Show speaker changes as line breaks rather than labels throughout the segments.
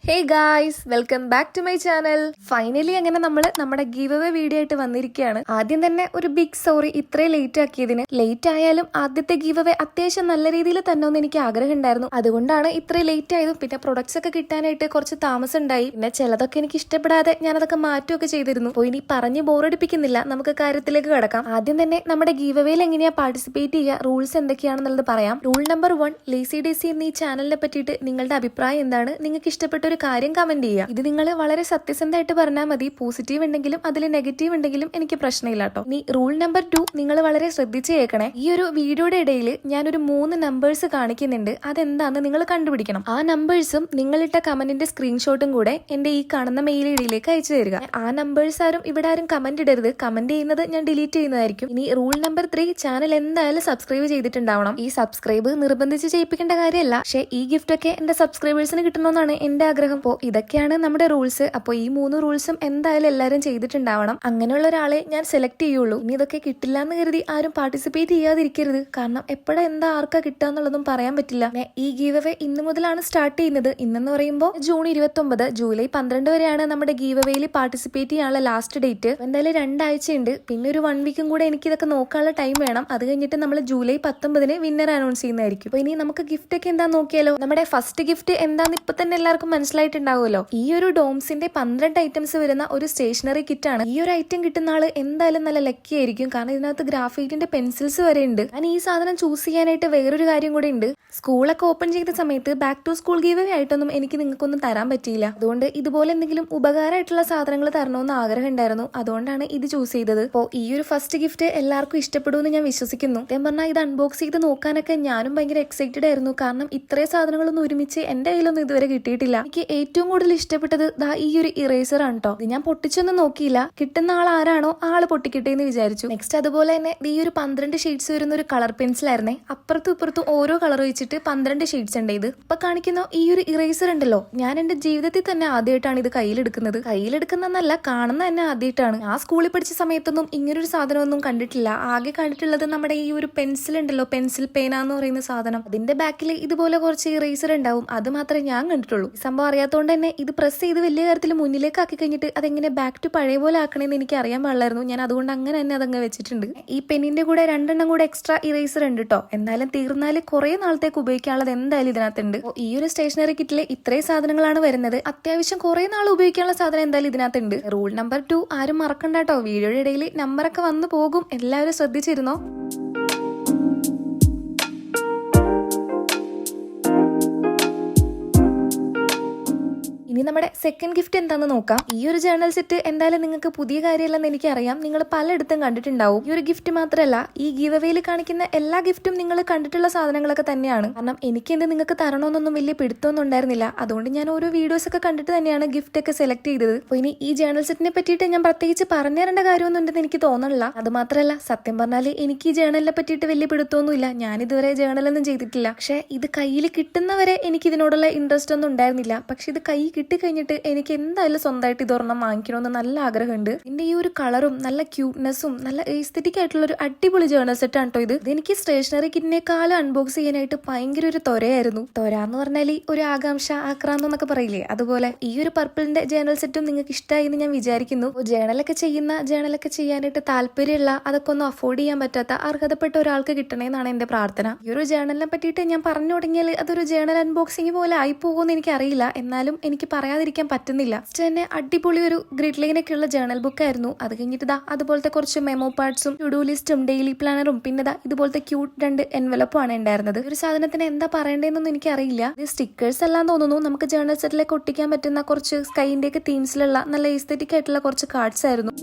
Hey guys, welcome back to my channel. Finally അങ്ങനെ നമ്മൾ നമ്മുടെ ഗീവ് അവേ വീഡിയോ ആയിട്ട് വന്നിരിക്കുകയാണ്. ആദ്യം തന്നെ ഒരു ബിഗ് സോറി ഇത്രയും ലേറ്റ് ആക്കിയതിന്. ലേറ്റ് ആയാലും ആദ്യത്തെ ഗീവ് അവേ അത്യാവശ്യം നല്ല രീതിയിൽ തന്നെ ഒന്ന് എനിക്ക് ആഗ്രഹം ഉണ്ടായിരുന്നു. അതുകൊണ്ടാണ് ഇത്രയും ലേറ്റ് ആയതും. പിന്നെ പ്രൊഡക്ട്സ് ഒക്കെ കിട്ടാനായിട്ട് കുറച്ച് താമസം ഉണ്ടായി. പിന്നെ ചിലതൊക്കെ എനിക്ക് ഇഷ്ടപ്പെടാതെ ഞാനതൊക്കെ മാറ്റുകയൊക്കെ ചെയ്തിരുന്നു. അപ്പോൾ ഇനി പറഞ്ഞ് ബോറടിപ്പിക്കുന്നില്ല, നമുക്ക് കാര്യത്തിലേക്ക് കടക്കാം. ആദ്യം തന്നെ നമ്മുടെ ഗീവ് അവേയിൽ എങ്ങനെയാ പാർട്ടിസിപ്പേറ്റ് ചെയ്യുക, റൂൾസ് എന്തൊക്കെയാണെന്നുള്ളത് പറയാം. റൂൾ നമ്പർ 1, ലേസി ഡേസി എന്നീ ചാനലിനെ പറ്റിയിട്ട് നിങ്ങളുടെ അഭിപ്രായം എന്താണ്, നിങ്ങൾക്ക് ഇഷ്ടപ്പെട്ട ഒരു കാര്യം കമന്റ് ചെയ്യുക. ഇത് നിങ്ങൾ വളരെ സത്യസന്ധമായിട്ട് പറഞ്ഞാൽ മതി. പോസിറ്റീവ് ഉണ്ടെങ്കിലും അതിൽ നെഗറ്റീവ് ഉണ്ടെങ്കിലും എനിക്ക് പ്രശ്നമില്ല കേട്ടോ. ഇനി റൂൾ നമ്പർ 2 നിങ്ങൾ വളരെ ശ്രദ്ധിച്ച് കേൾക്കണേ. ഈ ഒരു വീഡിയോയുടെ ഇടയിൽ ഞാനൊരു 3 നമ്പേഴ്സ് കാണിക്കുന്നുണ്ട്. അതെന്താന്ന് നിങ്ങൾ കണ്ടുപിടിക്കണം. ആ നമ്പേഴ്സും നിങ്ങളിട്ട കമന്റിന്റെ സ്ക്രീൻഷോട്ടും കൂടെ എന്റെ ഈ കാണുന്ന മെയിൽ ഐഡിയിലേക്ക് അയച്ചു തരിക. ആ നമ്പേഴ്സ് ആരും ഇവിടെ ആരും കമന്റ് ഇടരുത്. കമന്റ് ചെയ്യുന്നത് ഞാൻ ഡിലീറ്റ് ചെയ്യുന്നതായിരിക്കും. ഇനി റൂൾ നമ്പർ 3, ചാനൽ എന്തായാലും സബ്സ്ക്രൈബ് ചെയ്തിട്ടുണ്ടാവണം. ഈ സബ്സ്ക്രൈബ് നിർബന്ധിച്ച് ചെയ്യിപ്പിക്കേണ്ട കാര്യമല്ല, പക്ഷേ ഈ ഗിഫ്റ്റ് ഒക്കെ എന്റെ സബ്സ്ക്രൈബേഴ്സിന് കിട്ടണമെന്നാണ് എന്റെ ആഗ്രഹം. അപ്പോൾ ഇതൊക്കെയാണ് നമ്മുടെ റൂൾസ്. അപ്പോൾ ഈ 3 റൂൾസും എന്തായാലും എല്ലാവരും ചെയ്തിട്ടുണ്ടാവണം. അങ്ങനെയുള്ള ഒരാളെ ഞാൻ സെലക്ട് ചെയ്യുള്ളൂ. ഇനി ഇതൊക്കെ കിട്ടില്ല എന്ന് കരുതി ആരും പാർട്ടിസിപ്പേറ്റ് ചെയ്യാതിരിക്കരുത്. കാരണം എപ്പോഴാ എന്താ ആർക്കാ കിട്ടുക എന്നുള്ളതും പറയാൻ പറ്റില്ല. ഈ ഗീവ് അവേ ഇന്ന് മുതലാണ് സ്റ്റാർട്ട് ചെയ്യുന്നത്. ഇന്നെന്ന് പറയുമ്പോൾ ജൂൺ 29, ജൂലൈ 12 വരെയാണ് നമ്മുടെ ഗീവ് അവേയിൽ പാർട്ടിസിപ്പേറ്റ് ചെയ്യാനുള്ള ലാസ്റ്റ് ഡേറ്റ്. എന്തായാലും 2 ആഴ്ചയുണ്ട്. പിന്നെ ഒരു 1 വീക്കും കൂടെ എനിക്ക് ഇതൊക്കെ നോക്കാനുള്ള ടൈം വേണം. അത് കഴിഞ്ഞിട്ട് നമ്മൾ ജൂലൈ 19 വിന്നർ അനൗൺസ് ചെയ്യുന്നതായിരിക്കും. അപ്പോൾ ഇനി നമുക്ക് ഗിഫ്റ്റ് ഒക്കെ എന്താ നോക്കിയാലോ. നമ്മുടെ ഫസ്റ്റ് ഗിഫ്റ്റ് എന്താന്ന് ഇപ്പൊ തന്നെ എല്ലാവർക്കും മനസ്സിലായിട്ടുണ്ടാവുമല്ലോ. ഈ ഒരു ഡോംസിന്റെ 12 ഐറ്റംസ് വരുന്ന ഒരു സ്റ്റേഷനറി കിറ്റ് ആണ്. ഈ ഒരു ഐറ്റം കിട്ടുന്ന ആള് എന്തായാലും നല്ല ലക്കി ആയിരിക്കും. കാരണം ഇതിനകത്ത് ഗ്രാഫൈറ്റിന്റെ പെൻസിൽസ് വരെ ഉണ്ട്. ഞാൻ ഈ സാധനം ചൂസ് ചെയ്യാനായിട്ട് വേറൊരു കാര്യം കൂടെ ഉണ്ട്. സ്കൂളൊക്കെ ഓപ്പൺ ചെയ്ത സമയത്ത് back to school giveaway ആയിട്ടൊന്നും എനിക്ക് നിങ്ങൾക്കൊന്നും തരാൻ പറ്റിയില്ല. അതുകൊണ്ട് ഇതുപോലെ എന്തെങ്കിലും ഉപകാരമായിട്ടുള്ള സാധനങ്ങൾ തരണമെന്ന് ആഗ്രഹം ഉണ്ടായിരുന്നു. അതുകൊണ്ടാണ് ഇത് ചൂസ് ചെയ്തത്. അപ്പോൾ ഈ ഒരു ഫസ്റ്റ് ഗിഫ്റ്റ് എല്ലാവർക്കും ഇഷ്ടപ്പെടുമെന്ന് ഞാൻ വിശ്വസിക്കുന്നു. ഞാൻ പറഞ്ഞാൽ ഇത് അൺബോക്സ് ചെയ്ത് നോക്കാനൊക്കെ ഞാനും ഭയങ്കര എക്സൈറ്റഡ് ആയിരുന്നു. കാരണം ഇത്രയും സാധനങ്ങളൊന്നും ഒരുമിച്ച് എന്റെ കയ്യിലൊന്നും ഇതുവരെ കിട്ടിയിട്ടില്ല. എനിക്ക് ഏറ്റവും കൂടുതൽ ഇഷ്ടപ്പെട്ടത് ഈ ഒരു ഇറേസർ ആണ് കേട്ടോ. ഇത് ഞാൻ പൊട്ടിച്ചൊന്നും നോക്കിയില്ല. കിട്ടുന്ന ആൾ ആരാണോ ആള് പൊട്ടിക്കിട്ടേ എന്ന് വിചാരിച്ചു. നെക്സ്റ്റ് അതുപോലെ തന്നെ ഈ ഒരു 12 ഷെയ്ഡ്സ് വരുന്ന ഒരു കളർ പെൻസിൽ ആയിരുന്നേ. അപ്പുറത്തും ഇപ്പുറത്തും ഓരോ കളർ വെച്ചിട്ട് 12 ഷെയ്ഡ്സ് ഉണ്ട്. ഇത് ഇപ്പൊ കാണിക്കുന്ന ഈ ഒരു ഇറേസർ ഉണ്ടല്ലോ, ഞാൻ എന്റെ ജീവിതത്തിൽ തന്നെ ആദ്യമായിട്ടാണ് ഇത് കയ്യിലെടുക്കുന്നത്. കയ്യിലെടുക്കുന്നല്ല, കാണുന്ന തന്നെ ആദ്യമായിട്ടാണ്. ആ സ്കൂളിൽ പഠിച്ച സമയത്തൊന്നും ഇങ്ങനൊരു സാധനമൊന്നും കണ്ടിട്ടില്ല. ആകെ കണ്ടിട്ടുള്ളത് നമ്മുടെ ഈ ഒരു പെൻസിൽ ഉണ്ടല്ലോ, പെൻസിൽ പേന എന്ന് പറയുന്ന സാധനം. അതിന്റെ ബാക്കിൽ ഇതുപോലെ കുറച്ച് ഇറേസർ ഉണ്ടാവും. അത് മാത്രമേ ഞാൻ കണ്ടിട്ടുള്ളൂ. സംഭവം അറിയാത്തതുകൊണ്ട് തന്നെ ഇത് പ്രസ് ചെയ്ത് വലിയ കാര്യത്തിൽ മുന്നിലേക്ക് ആക്കി കഴിഞ്ഞിട്ട് അതെങ്ങനെ ബാക്ക് ടു പഴയ പോലെ ആക്കണമെന്ന് എനിക്ക് അറിയാൻ പാടില്ലായിരുന്നു. ഞാൻ അതുകൊണ്ട് അങ്ങനെ തന്നെ അതങ്ങ് വെച്ചിട്ടുണ്ട്. ഈ പെന്നിന്റെ കൂടെ 2 എണ്ണം കൂടെ എക്സ്ട്രാ ഇറേസർ ഉണ്ട് കേട്ടോ. എന്തായാലും തീർന്നാൽ കുറെ നാളത്തേക്ക് ഉപയോഗിക്കാനുള്ളത് എന്തായാലും ഇതിനകത്തുണ്ട്. ഈ ഒരു സ്റ്റേഷനറി കിറ്റില് ഇത്രയും സാധനങ്ങളാണ് വരുന്നത്. അത്യാവശ്യം കുറെ നാൾ ഉപയോഗിക്കാനുള്ള സാധനം എന്തായാലും ഇതിനകത്തുണ്ട്. റൂൾ നമ്പർ 2 ആരും മറക്കണ്ട കേട്ടോ. വീഡിയോയുടെ ഇടയിൽ നമ്പറൊക്കെ വന്നു പോകും. എല്ലാവരും ശ്രദ്ധിച്ചിരുന്നോ. ഇനി നമ്മുടെ സെക്കൻഡ് ഗിഫ്റ്റ് എന്താണെന്ന് നോക്കാം. ഈ ഒരു ജേർണൽ സെറ്റ് എന്തായാലും നിങ്ങൾക്ക് പുതിയ കാര്യമല്ലെന്ന് എനിക്കറിയാം. നിങ്ങൾ പലയിടത്തും കണ്ടിട്ടുണ്ടാവും. ഈ ഒരു ഗിഫ്റ്റ് മാത്രമല്ല, ഈ ഗീവ് അവേയിൽ കാണിക്കുന്ന എല്ലാ ഗിഫ്റ്റും നിങ്ങൾ കണ്ടിട്ടുള്ള സാധനങ്ങളൊക്കെ തന്നെയാണ്. കാരണം എനിക്ക് എന്ത് നിങ്ങൾക്ക് തരണമെന്നൊന്നും വലിയ പിടുത്തമൊന്നും ഉണ്ടായിരുന്നില്ല. അതുകൊണ്ട് ഞാൻ ഓരോ വീഡിയോസ് ഒക്കെ കണ്ടിട്ട് തന്നെയാണ് ഗിഫ്റ്റ് ഒക്കെ സെലക്ട് ചെയ്തത്. അപ്പോൾ ഇനി ഈ ജേർണൽ സെറ്റിനെ പറ്റിയിട്ട് ഞാൻ പ്രത്യേകിച്ച് പറഞ്ഞു തരേണ്ട കാര്യമൊന്നും ഉണ്ടെന്ന് എനിക്ക് തോന്നണില്ല. അത് മാത്രമല്ല, സത്യം പറഞ്ഞാൽ എനിക്ക് ഈ ജേർണലിനെ പറ്റിയിട്ട് വലിയ പിടുത്തമൊന്നുമില്ല. ഞാൻ ഇതുവരെ ജേർണലൊന്നും ചെയ്തിട്ടില്ല. പക്ഷെ ഇത് കയ്യിൽ കിട്ടുന്നവരെ എനിക്ക് ഇതിനോടുള്ള ഇൻട്രസ്റ്റ് ഒന്നും ഉണ്ടായിരുന്നില്ല. പക്ഷെ ഇത് കൈ കിട്ടിക്കഴിഞ്ഞിട്ട് എനിക്ക് എന്തായാലും സ്വന്തമായിട്ട് ഇതൊരെണ്ണം വാങ്ങിക്കണമെന്ന് നല്ല ആഗ്രഹമുണ്ട്. ഇതിന്റെ ഈ ഒരു കളറും നല്ല ക്യൂട്ട്നെസ്സും നല്ല എസ്തെറ്റിക് ആയിട്ടുള്ള ഒരു അടിപൊളി ജേർണൽ സെറ്റ് ആണ് കേട്ടോ ഇത്. ഇതെനിക്ക് സ്റ്റേഷനറി കിറ്റിനേക്കാളും അൺബോക്സ് ചെയ്യാനായിട്ട് ഭയങ്കര ഒരു ത്വരയായിരുന്നു. ത്വര എന്ന് പറഞ്ഞാൽ ഒരു ആകാംക്ഷ, ആക്രാന്തം എന്നൊക്കെ പറയില്ലേ, അതുപോലെ. ഈ ഒരു പർപ്പിളിന്റെ ജേർണൽ സെറ്റും നിങ്ങൾക്ക് ഇഷ്ടമായി എന്ന് ഞാൻ വിചാരിക്കുന്നു. ജേർണലൊക്കെ ചെയ്യാനായിട്ട് താല്പര്യമുള്ള, അതൊക്കെ ഒന്നും അഫോർഡ് ചെയ്യാൻ പറ്റാത്ത അർഹതപ്പെട്ട ഒരാൾക്ക് കിട്ടണേന്നാണ് എന്റെ പ്രാർത്ഥന. ഈ ഒരു ജേർണലിനെ പറ്റിയിട്ട് ഞാൻ പറഞ്ഞു തുടങ്ങിയാൽ അതൊരു ജേർണൽ അൺബോക്സിംഗ് പോലെ ആയി പോകുമെന്ന് എനിക്ക് അറിയില്ല. എന്നാലും എനിക്ക് പറയാതിരിക്കാൻ പറ്റുന്നില്ല. തന്നെ അടിപൊളി ഒരു ഗ്രിഡ് ലൈനൊക്കെ ഉള്ള ജേർണൽ ബുക്ക് ആയിരുന്നു. അത് കഴിഞ്ഞിട്ട് അതുപോലത്തെ കുറച്ച് മെമോ പാർട്സും ടു ഡു ലിസ്റ്റും ഡെയിലി പ്ലാനറും പിന്നെ ഇതുപോലത്തെ ക്യൂട്ട് 2 എൻവലപ്പും ആണ് ഉണ്ടായിരുന്നത്. ഒരു സാധനത്തിന് എന്താ പറയേണ്ടതെന്നൊന്നും എനിക്ക് അറിയില്ല. ഇത് സ്റ്റിക്കേഴ്സ് എല്ലാം തോന്നുന്നു. നമുക്ക് ജേർണൽ സെറ്റിലേക്ക് ഒട്ടിക്കാൻ പറ്റുന്ന കുറച്ച് സ്കൈന്റെ ഒക്കെ തീംസിലുള്ള നല്ല എസ്തെറ്റിക് ആയിട്ടുള്ള കുറച്ച് കാർഡ്സ് ആയിരുന്നു.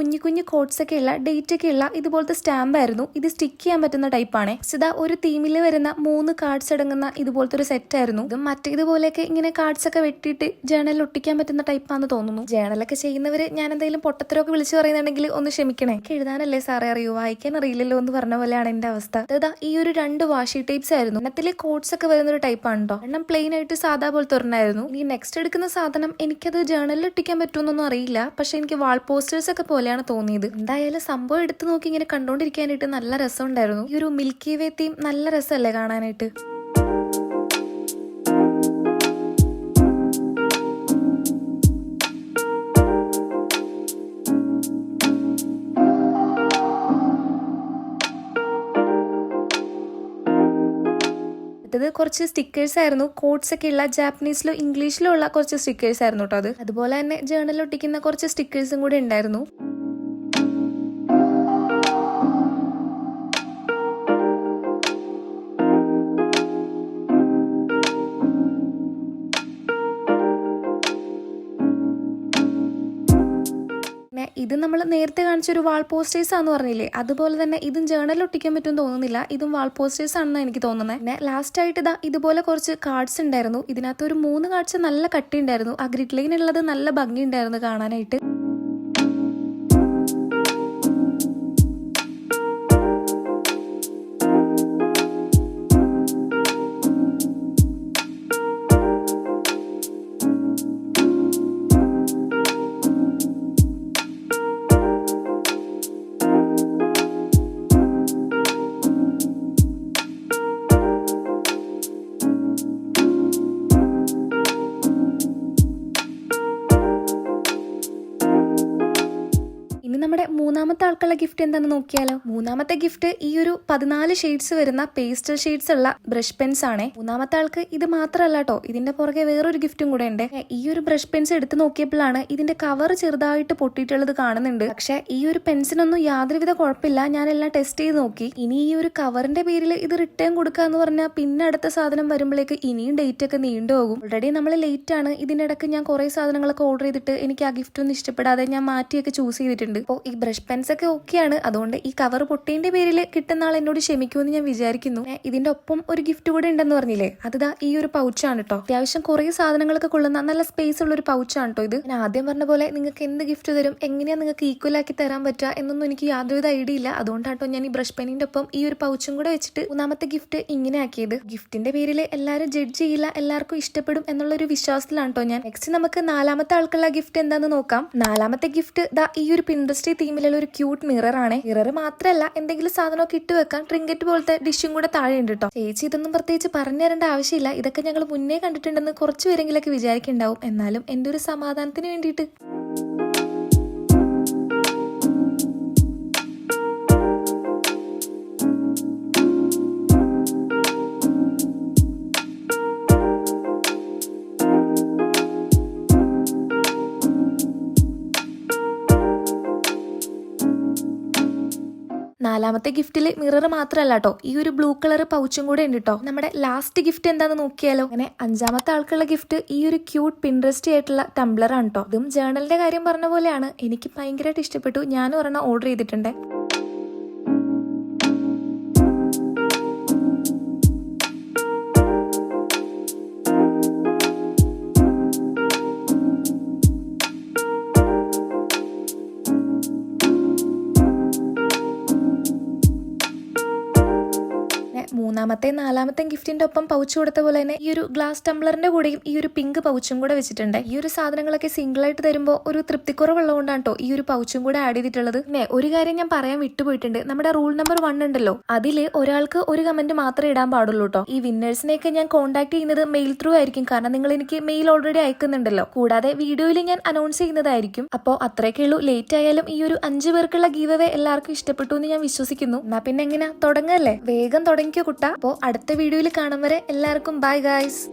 കുഞ്ഞു കുഞ്ഞു കോഡ്സ് ഒക്കെ ഉള്ള ഡേറ്റ് ഒക്കെ ഉള്ള ഇതുപോലത്തെ സ്റ്റാമ്പ് ആയിരുന്നു. ഇത് സ്റ്റിക്ക് ചെയ്യാൻ പറ്റുന്ന ടൈപ്പാണ്. ഇതാ ഒരു തീമിൽ വരുന്ന 3 കാർഡ്സ് അടങ്ങുന്ന ഇതുപോലത്തെ ഒരു സെറ്റ് ആയിരുന്നു. ഇതും മറ്റേതുപോലെയൊക്കെ ഇങ്ങനെ കാർഡ്സ് ഒക്കെ വെട്ടിയിട്ട് ജേണലിൽ ഒട്ടിക്കാൻ പറ്റുന്ന ടൈപ്പാന്ന് തോന്നുന്നു. ജേണലൊക്കെ ചെയ്യുന്നവര് ഞാൻ എന്തെങ്കിലും പൊട്ടത്തരമൊക്കെ വിളിച്ചു പറയുന്നുണ്ടെങ്കിൽ ഒന്ന് ക്ഷമിക്കണേ. എഴുതാനല്ലേ സാറേ അറിയൂ, വായിക്കാൻ അറിയില്ലല്ലോ എന്ന് പറഞ്ഞ പോലെയാണ് എന്റെ അവസ്ഥ. അതാ ഈ ഒരു 2 വാഷി ടൈപ്സ് ആയിരുന്നു. എണ്ണത്തിലെ കോഡ്സ് ഒക്കെ വരുന്ന ഒരു ടൈപ്പാണ് കേട്ടോ. എണ്ണം പ്ലെയിൻ ആയിട്ട് സാധാ പോലത്തെ ഒരെണ്ണായിരുന്നു. ഇനി നെക്സ്റ്റ് എടുക്കുന്ന സാധനം എനിക്കത് ജേണലിൽ ഒട്ടിക്കാൻ പറ്റുമെന്നൊന്നും അറിയില്ല, പക്ഷെ എനിക്ക് വാൾ പോസ്റ്റേഴ്സ് ഒക്കെ പോലെയാണ് തോന്നിയത്. എന്തായാലും സംഭവം എടുത്തു നോക്കി ഇങ്ങനെ കണ്ടോണ്ടിരിക്കാനായിട്ട് നല്ല രസം ഉണ്ടായിരുന്നു. ഈ ഒരു മിൽക്കി വേ തീം നല്ല രസമല്ലേ കാണാനായിട്ട്. ഇത് കുറച്ച് സ്റ്റിക്കേഴ്സ് ആയിരുന്നു. കോഡ്സ് ഒക്കെ ഉള്ള ജാപ്പനീസിലും ഇംഗ്ലീഷിലും ഉള്ള കുറച്ച് സ്റ്റിക്കേഴ്സ് ആയിരുന്നു കേട്ടോ. അതുപോലെ തന്നെ ജേണലിൽ ഒട്ടിക്കുന്ന കുറച്ച് സ്റ്റിക്കേഴ്സും കൂടെ ഉണ്ടായിരുന്നു. ഇത് നമ്മൾ നേരത്തെ കാണിച്ചൊരു വാൾ പോസ്റ്റേഴ്സ് ആണെന്ന് പറഞ്ഞില്ലേ, അതുപോലെ തന്നെ ഇതും ജേണലിൽ ഒട്ടിക്കാൻ പറ്റുമെന്ന് തോന്നുന്നില്ല. ഇതും വാൾ പോസ്റ്റേഴ്സ് ആണെന്നാണ് എനിക്ക് തോന്നുന്നത്. പിന്നെ ലാസ്റ്റ് ആയിട്ട് ഇതാ ഇതുപോലെ കുറച്ച് കാർഡ്സ് ഉണ്ടായിരുന്നു. ഇതിനകത്ത് ഒരു 3 കാർഡ്സ് നല്ല കട്ടി ഉണ്ടായിരുന്നു. ആ ഗ്രിഡ് ലൈൻ ഉള്ളത് നല്ല ഭംഗി ഉണ്ടായിരുന്നു കാണാനായിട്ട്. നമ്മുടെ മൂന്നാമത്തെ ആൾക്കുള്ള ഗിഫ്റ്റ് എന്താണെന്ന് നോക്കിയാലോ. മൂന്നാമത്തെ ഗിഫ്റ്റ് ഈ ഒരു 14 ഷെയ്ഡ്സ് വരുന്ന പേസ്റ്റൽ ഷെയ്ഡ്സ് ഉള്ള ബ്രഷ് പെൻസ് ആണ്. മൂന്നാമത്തെ ആൾക്ക് ഇത് മാത്രമല്ല കേട്ടോ, ഇതിന്റെ പുറകെ വേറൊരു ഗിഫ്റ്റും കൂടെ ഉണ്ട്. ഈ ഒരു ബ്രഷ് പെൻസ് എടുത്ത് നോക്കിയപ്പോഴാണ് ഇതിന്റെ കവർ ചെറുതായിട്ട് പൊട്ടിയിട്ടുള്ളത് കാണുന്നുണ്ട്. പക്ഷെ ഈ ഒരു പെൻസിനൊന്നും യാതൊരുവിധ കുഴപ്പമില്ല. ഞാനെല്ലാം ടെസ്റ്റ് ചെയ്ത് നോക്കി. ഇനി ഈ ഒരു കവറിന്റെ പേരിൽ ഇത് റിട്ടേൺ കൊടുക്കാന്ന് പറഞ്ഞാൽ പിന്നെ അടുത്ത സാധനം വരുമ്പോഴേക്ക് ഇനിയും ഡേറ്റ് ഒക്കെ നീണ്ടുപോകും. ഓൾറെഡി നമ്മൾ ലേറ്റ് ആണ്. ഇതിന്റെ ഇടയ്ക്ക് ഞാൻ കുറെ സാധനങ്ങളൊക്കെ ഓർഡർ ചെയ്തിട്ട് എനിക്ക് ആ ഗിഫ്റ്റ് ഒന്നും ഇഷ്ടപ്പെടാതെ ഞാൻ മാറ്റിയൊക്കെ ചൂസ് ചെയ്തിട്ടുണ്ട്. അപ്പോൾ ഈ ബ്രഷ് പെൻസ് ഒക്കെ ഓക്കെയാണ്. അതുകൊണ്ട് ഈ കവർ പൊട്ടേന്റെ പേരിൽ കിട്ടുന്ന ആൾ എന്നോട് ക്ഷമിക്കുമെന്ന് ഞാൻ വിചാരിക്കുന്നു. ഇതിന്റെ ഒപ്പം ഒരു ഗിഫ്റ്റ് കൂടെ ഉണ്ടെന്ന് പറഞ്ഞില്ലേ, അതിതാ ഈ ഒരു പൗച്ചാണ് കേട്ടോ. അത്യാവശ്യം കുറെ സാധനങ്ങളൊക്കെ കൊള്ളുന്ന നല്ല സ്പേസ് ഉള്ള ഒരു പൗച്ചാണ് കേട്ടോ ഇത്. ഞാൻ ആദ്യം പറഞ്ഞ പോലെ നിങ്ങൾക്ക് എന്ത് ഗിഫ്റ്റ് തരും, എങ്ങനെയാ നിങ്ങൾക്ക് ഈക്വൽ ആക്കി തരാൻ പറ്റുക എന്നൊന്നും എനിക്ക് യാതൊരുവിധ ഐഡിയ ഇല്ല. അതുകൊണ്ടാട്ടോ ഞാൻ ഈ ബ്രഷ് പെന്നിന്റെ ഒപ്പം ഈ ഒരു പൗച്ചും കൂടെ വെച്ചിട്ട് മൂന്നാമത്തെ ഗിഫ്റ്റ് ഇങ്ങനെ ആക്കിയത്. ഗിഫ്റ്റിന്റെ പേരിൽ എല്ലാവരും ജഡ്ജ് ചെയ്യില്ല, എല്ലാവർക്കും ഇഷ്ടപ്പെടും എന്നുള്ള ഒരു വിശ്വാസത്തിലാണ് കേട്ടോ ഞാൻ. നെക്സ്റ്റ് നമുക്ക് 4ാമത്തെ ആൾക്കുള്ള ഗിഫ്റ്റ് എന്താന്ന് നോക്കാം. 4ാമത്തെ ഗിഫ്റ്റ് ദാ ഈ ഒരു പിൻട്രസ്റ്റ് തീമിലുള്ള ഒരു ക്യൂട്ട് മിറർ ആണ്. മിറർ മാത്രമല്ല, എന്തെങ്കിലും സാധനമൊക്കെ ഇട്ട് വെക്കാൻ ട്രിങ്കറ്റ് പോലത്തെ ഡിഷും കൂടെ താഴെ ഉണ്ട് കേട്ടോ. ചേച്ചി ഇതൊന്നും പ്രത്യേകിച്ച് പറഞ്ഞു തരേണ്ട ആവശ്യമില്ല. ഇതൊക്കെ ഞങ്ങൾ മുന്നേ കണ്ടിട്ടുണ്ടെന്ന് കുറച്ച് പേരെങ്കിലൊക്കെ വിചാരിക്കുന്നുണ്ടാവും. എന്നാലും എന്റെ ഒരു സമാധാനത്തിന് വേണ്ടിയിട്ട്. നാലാമത്തെ ഗിഫ്റ്റില് മിറർ മാത്രമല്ല കേട്ടോ, ഈ ഒരു ബ്ലൂ കളർ പൗച്ചും കൂടെ ഉണ്ട് കേട്ടോ. നമ്മുടെ ലാസ്റ്റ് ഗിഫ്റ്റ് എന്താന്ന് നോക്കിയാലോ. അങ്ങനെ 5ാമത്തെ ആൾക്കുള്ള ഗിഫ്റ്റ് ഈ ഒരു ക്യൂട്ട് പിൻട്രസ്റ്റ് ആയിട്ടുള്ള ടംബ്ലർ ആണ് കേട്ടോ. ഇതും ജേണലിന്റെ കാര്യം പറഞ്ഞ പോലെയാണ്. എനിക്ക് ഭയങ്കരമായിട്ട് ഇഷ്ടപ്പെട്ടു. ഞാനും ഒരെണ്ണം ഓർഡർ ചെയ്തിട്ടുണ്ട്. മൂന്നാമത്തെയും 4ാമത്തെയും ഗിഫ്റ്റിന്റെ ഒപ്പം പൗച്ച് കൊടുത്ത പോലെ തന്നെ ഈ ഒരു ഗ്ലാസ് ടംബ്ലറിന്റെ കൂടെയും ഈ ഒരു പിങ്ക് പൗച്ചും കൂടെ വെച്ചിട്ടുണ്ട്. ഈ ഒരു സാധനങ്ങളൊക്കെ സിംഗിൾ ആയിട്ട് തരുമ്പോൾ ഒരു തൃപ്തിക്കുറവുള്ളതുകൊണ്ടാണ് കേട്ടോ ഈ ഒരു പൗച്ചും കൂടെ ആഡ് ചെയ്തിട്ടുള്ളത്. പിന്നെ ഒരു കാര്യം ഞാൻ പറയാൻ വിട്ടുപോയിട്ടുണ്ട്. നമ്മുടെ റൂൾ നമ്പർ 1 ഉണ്ടല്ലോ, അതില് ഒരാൾക്ക് ഒരു കമന്റ് മാത്രമേ ഇടാൻ പാടുള്ളൂ കേട്ടോ. ഈ വിന്നേഴ്സിനെയൊക്കെ ഞാൻ കോൺടാക്ട് ചെയ്യുന്നത് മെയിൽ ത്രൂ ആയിരിക്കും. കാരണം നിങ്ങൾ എനിക്ക് മെയിൽ ഓൾറെഡി അയക്കുന്നുണ്ടല്ലോ. കൂടാതെ വീഡിയോയിൽ ഞാൻ അനൗൺസ് ചെയ്യുന്നതായിരിക്കും. അപ്പോൾ അത്രയൊക്കെ ഉള്ളൂ. ലേറ്റ് ആയാലും ഈ ഒരു 5 പേർക്കുള്ള ഗീവ് അവേ എല്ലാവർക്കും ഇഷ്ടപ്പെട്ടു എന്ന് ഞാൻ വിശ്വസിക്കുന്നു. എന്നാ പിന്നെ എങ്ങനെയാ തുടങ്ങല്ലേ, വേഗം തുടങ്ങിക്കോ കുട്ട. അപ്പോൾ അടുത്ത വീഡിയോയിൽ കാണും വരെ എല്ലാവർക്കും ബൈ ഗൈസ്.